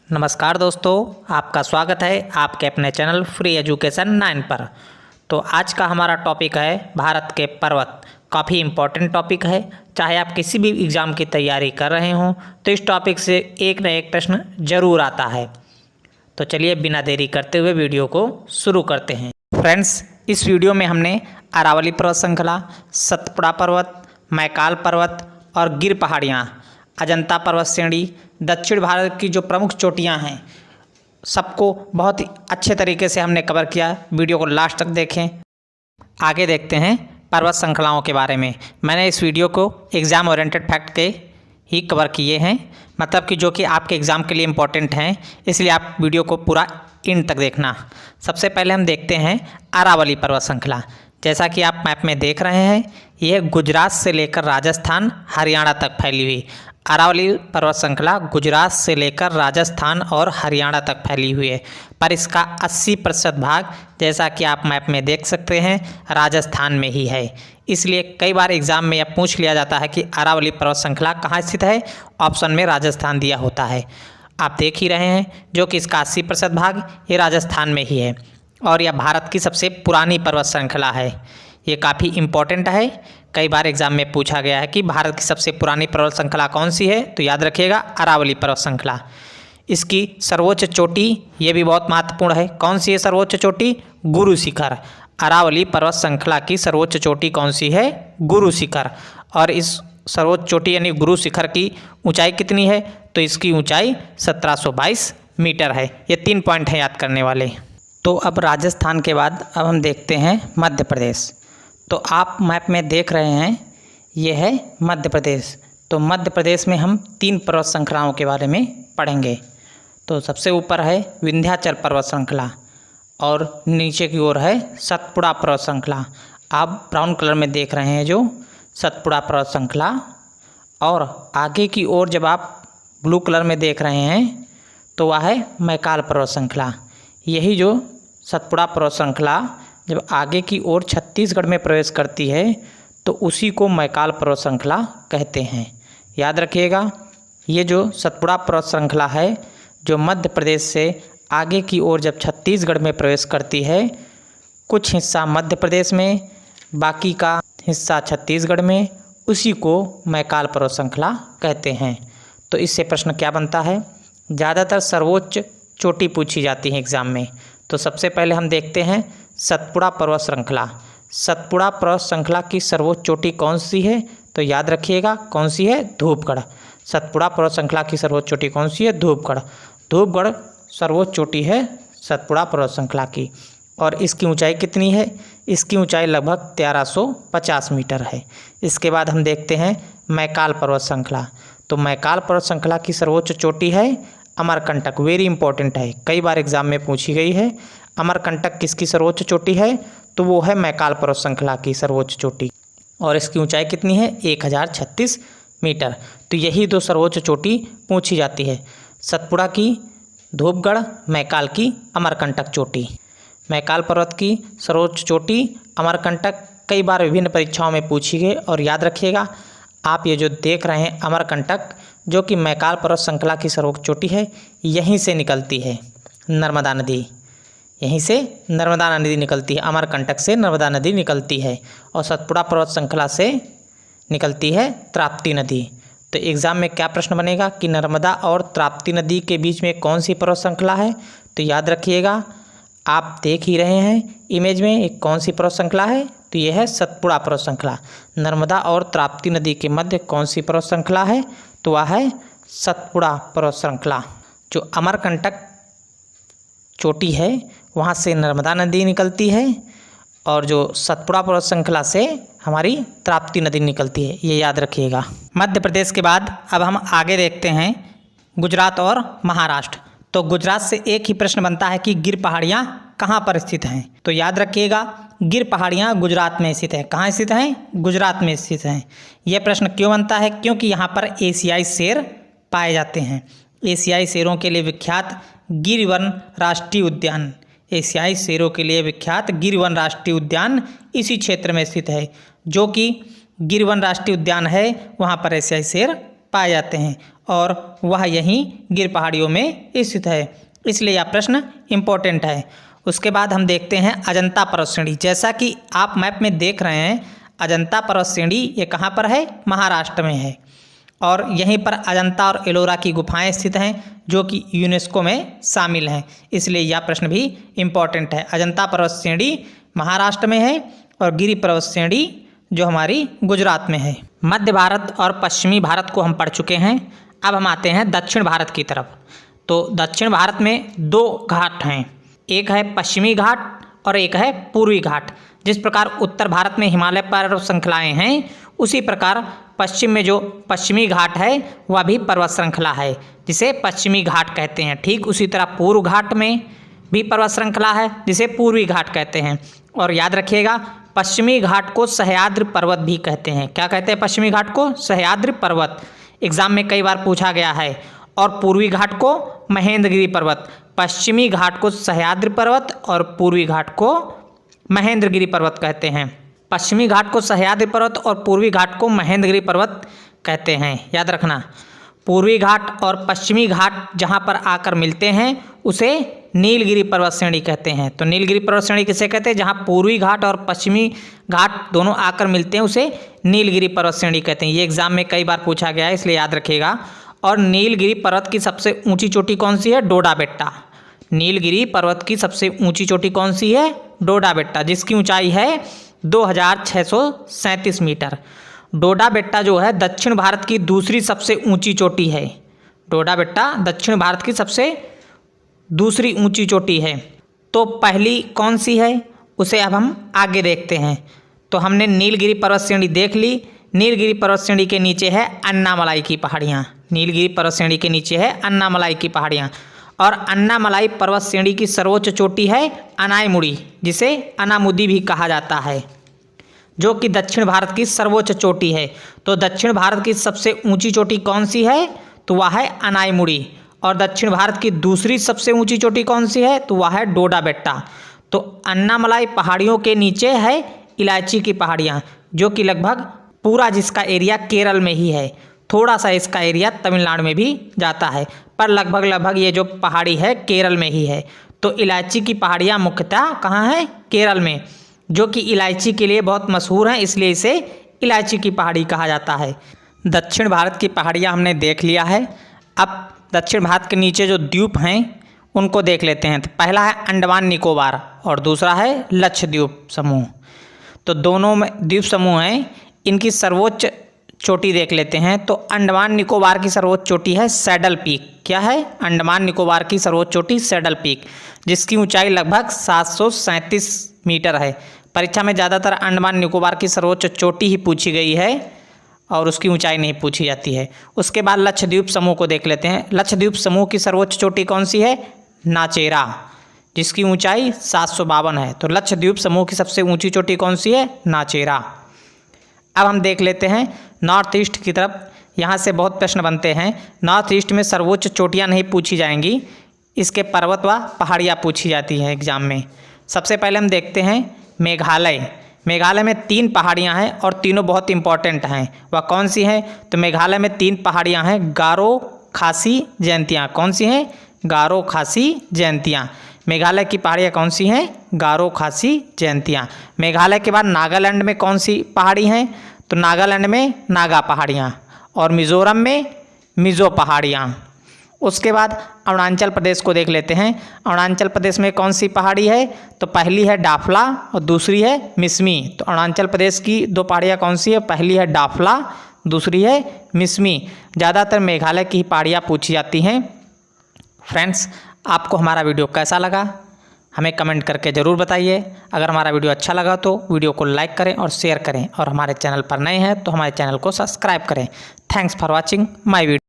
नमस्कार दोस्तों, आपका स्वागत है आपके अपने चैनल फ्री एजुकेशन 9 पर। तो आज का हमारा टॉपिक है भारत के पर्वत। काफ़ी इम्पोर्टेंट टॉपिक है। चाहे आप किसी भी एग्ज़ाम की तैयारी कर रहे हों तो इस टॉपिक से एक न एक प्रश्न ज़रूर आता है। तो चलिए बिना देरी करते हुए वीडियो को शुरू करते हैं। फ्रेंड्स, इस वीडियो में हमने अरावली पर्वत श्रृंखला, सतपुड़ा पर्वत, मैकाल पर्वत और गिर पहाड़ियाँ, अजंता पर्वत श्रेणी, दक्षिण भारत की जो प्रमुख चोटियां हैं, सबको बहुत ही अच्छे तरीके से हमने कवर किया। वीडियो को लास्ट तक देखें। आगे देखते हैं पर्वत श्रृंखलाओं के बारे में। मैंने इस वीडियो को एग्ज़ाम ओरिएंटेड फैक्ट के ही कवर किए हैं, मतलब कि जो कि आपके एग्ज़ाम के लिए इम्पोर्टेंट हैं, इसलिए आप वीडियो को पूरा एंड तक देखना। सबसे पहले हम देखते हैं अरावली पर्वत श्रृंखला। जैसा कि आप मैप में देख रहे हैं, यह गुजरात से लेकर राजस्थान, हरियाणा तक फैली हुई अरावली पर्वत श्रृंखला गुजरात से लेकर राजस्थान और हरियाणा तक फैली हुई है। पर इसका 80% भाग, जैसा कि आप मैप में देख सकते हैं, राजस्थान में ही है। इसलिए कई बार एग्ज़ाम में यह पूछ लिया जाता है कि अरावली पर्वत श्रृंखला कहाँ स्थित है। ऑप्शन में राजस्थान दिया होता है। आप देख ही रहे हैं जो कि इसका 80% भाग ये राजस्थान में ही है और यह भारत की सबसे पुरानी पर्वत श्रृंखला है। ये काफ़ी इम्पोर्टेंट है। कई बार एग्जाम में पूछा गया है कि भारत की सबसे पुरानी पर्वत श्रृंखला कौन सी है, तो याद रखिएगा अरावली पर्वत श्रृंखला। इसकी सर्वोच्च चोटी ये भी बहुत महत्वपूर्ण है। कौन सी है सर्वोच्च चोटी? गुरु शिखर। अरावली पर्वत श्रृंखला की सर्वोच्च चोटी कौन सी है? गुरु शिखर। और इस सर्वोच्च चोटी यानी गुरु शिखर की ऊंचाई कितनी है? तो इसकी ऊंचाई 1722 मीटर है। ये 3 पॉइंट हैं याद करने वाले। तो अब राजस्थान के बाद अब हम देखते हैं मध्य प्रदेश। तो आप मैप में देख रहे हैं, ये है मध्य प्रदेश। तो मध्य प्रदेश में हम 3 पर्वत श्रृंखलाओं के बारे में पढ़ेंगे। तो सबसे ऊपर है विंध्याचल पर्वत श्रृंखला और नीचे की ओर है सतपुड़ा पर्वत श्रृंखला। आप ब्राउन कलर में देख रहे हैं जो सतपुड़ा पर्वत श्रृंखला, और आगे की ओर जब आप ब्लू कलर में देख रहे हैं तो वह है मैकाल पर्वत श्रृंखला। यही जो सतपुड़ा पर्वत श्रृंखला जब आगे की ओर छत्तीसगढ़ में प्रवेश करती है तो उसी को मैकाल पर्वत श्रृंखला कहते हैं। याद रखिएगा, ये जो सतपुड़ा पर्वत श्रृंखला है जो मध्य प्रदेश से आगे की ओर जब छत्तीसगढ़ में प्रवेश करती है, कुछ हिस्सा मध्य प्रदेश में, बाकी का हिस्सा छत्तीसगढ़ में, उसी को मैकाल पर्वत श्रृंखला कहते हैं। तो इससे प्रश्न क्या बनता है? ज़्यादातर सर्वोच्च चोटी पूछी जाती है एग्ज़ाम में। तो सबसे पहले हम देखते हैं सतपुड़ा पर्वत श्रृंखला। सतपुड़ा पर्वत श्रृंखला की सर्वोच्च चोटी कौन सी है? तो याद रखिएगा कौन सी है? धूपगढ़। सतपुड़ा पर्वत श्रृंखला की सर्वोच्च चोटी कौन सी है? धूपगढ़। धूपगढ़ सर्वोच्च चोटी है सतपुड़ा पर्वत श्रृंखला की। और इसकी ऊंचाई कितनी है? इसकी ऊंचाई लगभग 1350 मीटर है। इसके बाद हम देखते हैं मैकाल पर्वत श्रृंखला। तो मैकाल पर्वत श्रृंखला की सर्वोच्च चोटी है अमरकंटक। वेरी इंपॉर्टेंट है, कई बार एग्जाम में पूछी गई है। अमरकंटक किसकी सर्वोच्च चोटी है? तो वो है मैकाल पर्वत श्रृंखला की सर्वोच्च चोटी। और इसकी ऊंचाई कितनी है? 1036 मीटर। तो यही 2 सर्वोच्च चोटी पूछी जाती है, सतपुड़ा की धूपगढ़, मैकाल की अमरकंटक चोटी। मैकाल पर्वत की सर्वोच्च चोटी अमरकंटक कई बार विभिन्न परीक्षाओं में पूछी गई। और याद रखिएगा, आप ये जो देख रहे हैं अमरकंटक, जो कि मैकाल पर्वत श्रृंखला की सर्वोच्च चोटी है, यहीं से निकलती है नर्मदा नदी। यहीं से नर्मदा नदी निकलती है, अमरकंटक से नर्मदा नदी निकलती है। और सतपुड़ा पर्वत श्रृंखला से निकलती है त्राप्ती नदी। तो एग्ज़ाम में क्या प्रश्न बनेगा कि नर्मदा और त्राप्ती नदी के बीच में कौन सी पर्वत श्रृंखला है? तो याद रखिएगा, आप देख ही रहे हैं इमेज में एक कौन सी पर्वत श्रृंखला है? तो यह है सतपुड़ा पर्वत श्रृंखला। नर्मदा और त्राप्ती नदी के मध्य कौन सी पर्वत श्रृंखला है? तो वह है सतपुड़ा पर्वत श्रृंखला। जो अमरकंटक चोटी है वहाँ से नर्मदा नदी निकलती है और जो सतपुड़ा पर्वत श्रृंखला से हमारी त्राप्ती नदी निकलती है, ये याद रखिएगा। मध्य प्रदेश के बाद अब हम आगे देखते हैं गुजरात और महाराष्ट्र। तो गुजरात से एक ही प्रश्न बनता है कि गिर पहाड़ियाँ कहाँ पर स्थित हैं? तो याद रखिएगा, गिर पहाड़ियाँ गुजरात में स्थित हैं। कहाँ स्थित हैं? गुजरात में स्थित हैं। यह प्रश्न क्यों बनता है? क्योंकि यहाँ पर एशियाई शेर पाए जाते हैं। एशियाई शेरों के लिए विख्यात गिर वन राष्ट्रीय उद्यान, एशियाई शेरों के लिए विख्यात गिर वन राष्ट्रीय उद्यान इसी क्षेत्र में स्थित है। जो कि गिर वन राष्ट्रीय उद्यान है, वहाँ पर एशियाई शेर पाए जाते हैं। और वह यहीं गिर पहाड़ियों में स्थित है, इसलिए यह प्रश्न इम्पोर्टेंट है। उसके बाद हम देखते हैं अजंता पर्वत श्रेणी। जैसा कि आप मैप में देख रहे हैं, अजंता पर्वत श्रेणी ये कहाँ पर है? महाराष्ट्र में है, और यहीं पर अजंता और एलोरा की गुफाएं स्थित हैं जो कि यूनेस्को में शामिल हैं, इसलिए यह प्रश्न भी इम्पॉर्टेंट है। अजंता पर्वत श्रेणी महाराष्ट्र में है और गिरि पर्वत श्रेणी जो हमारी गुजरात में है। मध्य भारत और पश्चिमी भारत को हम पढ़ चुके हैं। अब हम आते हैं दक्षिण भारत की तरफ। तो दक्षिण भारत में दो घाट हैं, एक है पश्चिमी घाट और एक है पूर्वी घाट। जिस प्रकार उत्तर भारत में हिमालय पर्वत श्रृंखलाएँ हैं, उसी प्रकार पश्चिम में जो पश्चिमी घाट है वह भी पर्वत श्रृंखला है, जिसे पश्चिमी घाट कहते हैं। ठीक उसी तरह पूर्व घाट में भी पर्वत श्रृंखला है, जिसे पूर्वी घाट कहते हैं। और याद रखिएगा, पश्चिमी घाट को सह्याद्री पर्वत भी कहते हैं। क्या कहते हैं पश्चिमी घाट को? सह्याद्री पर्वत। एग्जाम में कई बार पूछा गया है। और पूर्वी घाट को महेंद्रगिरी पर्वत। पश्चिमी घाट को सह्याद्री पर्वत और पूर्वी घाट को महेंद्रगिरी पर्वत कहते हैं। पश्चिमी घाट को सह्याद्री पर्वत और पूर्वी घाट को महेंद्रगिरी पर्वत कहते हैं, याद रखना। पूर्वी घाट और पश्चिमी घाट जहाँ पर आकर मिलते हैं उसे नीलगिरी पर्वत श्रेणी कहते हैं। तो नीलगिरी पर्वत श्रेणी किसे कहते हैं? जहाँ पूर्वी घाट और पश्चिमी घाट दोनों आकर मिलते हैं उसे नीलगिरी पर्वत श्रेणी कहते हैं। ये एग्जाम में कई बार पूछा गया है, इसलिए याद रखिएगा। और नीलगिरी पर्वत की सबसे ऊंची चोटी कौन सी है? डोडा बेट्टा। नीलगिरी पर्वत की सबसे ऊंची चोटी कौन सी है? डोडा बेट्टा, जिसकी ऊंचाई है 2637 मीटर। डोडा बेट्टा जो है दक्षिण भारत की दूसरी सबसे ऊंची चोटी है। डोडा बेट्टा दक्षिण भारत की सबसे दूसरी ऊंची चोटी है। तो पहली कौन सी है उसे अब हम आगे देखते हैं। तो हमने नीलगिरी पर्वत श्रेणी देख ली। नीलगिरी पर्वत श्रेणी के नीचे है अन्नामलाई की पहाड़ियाँ। नीलगिरी पर्वत श्रेणी के नीचे है अन्नामलाई की पहाड़ियाँ। और अन्नामलाई पर्वत श्रेणी की सर्वोच्च चोटी है अनायमुड़ी, जिसे अनामुदी भी कहा जाता है, जो कि दक्षिण भारत की सर्वोच्च चोटी है। तो दक्षिण भारत की सबसे ऊंची चोटी कौन सी है? तो वह है अनायमुड़ी। और दक्षिण भारत की दूसरी सबसे ऊंची चोटी कौन सी है? तो वह है डोडा बेट्टा। तो अन्नामलाई पहाड़ियों के नीचे है इलायची की पहाड़ियाँ, जो कि लगभग पूरा जिसका एरिया केरल में ही है। थोड़ा सा इसका एरिया तमिलनाडु में भी जाता है, पर लगभग ये जो पहाड़ी है केरल में ही है। तो इलायची की पहाड़ियाँ मुख्यतः कहाँ हैं? केरल में, जो कि इलायची के लिए बहुत मशहूर हैं, इसलिए इसे इलायची की पहाड़ी कहा जाता है। दक्षिण भारत की पहाड़ियाँ हमने देख लिया है। अब दक्षिण भारत के नीचे जो द्वीप हैं उनको देख लेते हैं। तो पहला है अंडमान निकोबार और दूसरा है लक्षद्वीप समूह। तो दोनों में द्वीप समूह हैं, इनकी सर्वोच्च चोटी देख लेते हैं। तो अंडमान निकोबार की सर्वोच्च चोटी है सैडल पीक। क्या है? अंडमान निकोबार की सर्वोच्च चोटी सैडल पीक, जिसकी ऊंचाई लगभग 737 मीटर है। परीक्षा में ज़्यादातर अंडमान निकोबार की सर्वोच्च चोटी ही पूछी गई है और उसकी ऊंचाई नहीं पूछी जाती है। उसके बाद लक्षद्वीप समूह को देख लेते हैं। लक्षद्वीप समूह की सर्वोच्च चोटी कौन सी है? नाचेरा, जिसकी ऊंचाई 752 है। तो लक्षद्वीप समूह की सबसे ऊंची चोटी कौन सी है? नाचेरा। अब हम देख लेते हैं नॉर्थ ईस्ट की तरफ। यहाँ से बहुत प्रश्न बनते हैं। नॉर्थ ईस्ट में सर्वोच्च चोटियाँ नहीं पूछी जाएंगी, इसके पर्वत व पहाड़ियाँ पूछी जाती हैं एग्जाम में। सबसे पहले हम देखते हैं मेघालय। मेघालय में 3 पहाड़ियाँ हैं और तीनों बहुत इंपॉर्टेंट हैं। वह कौन सी हैं? तो मेघालय में 3 पहाड़ियाँ हैं, गारो, खासी, जयंतियाँ। कौन सी हैं? गारो, खासी, जयंतियाँ। मेघालय की पहाड़ियाँ कौन सी हैं? गारो, खासी, जयंतियाँ। मेघालय के बाद नागालैंड में कौन सी पहाड़ी हैं? तो नागालैंड में नागा पहाड़ियाँ और मिज़ोरम में मिज़ो पहाड़ियाँ। उसके बाद अरुणाचल प्रदेश को देख लेते हैं। अरुणाचल प्रदेश में कौन सी पहाड़ी है? तो पहली है डाफला और दूसरी है मिसमी। तो अरुणाचल प्रदेश की 2 पहाड़ियाँ कौन सी है? पहली है डाफला, दूसरी है मिसमी। ज़्यादातर मेघालय की ही पहाड़ियाँ पूछी जाती हैं। फ्रेंड्स, आपको हमारा वीडियो कैसा लगा हमें कमेंट करके ज़रूर बताइए। अगर हमारा वीडियो अच्छा लगा तो वीडियो को लाइक करें और शेयर करें, और हमारे चैनल पर नए हैं तो हमारे चैनल को सब्सक्राइब करें। Thanks for watching my video.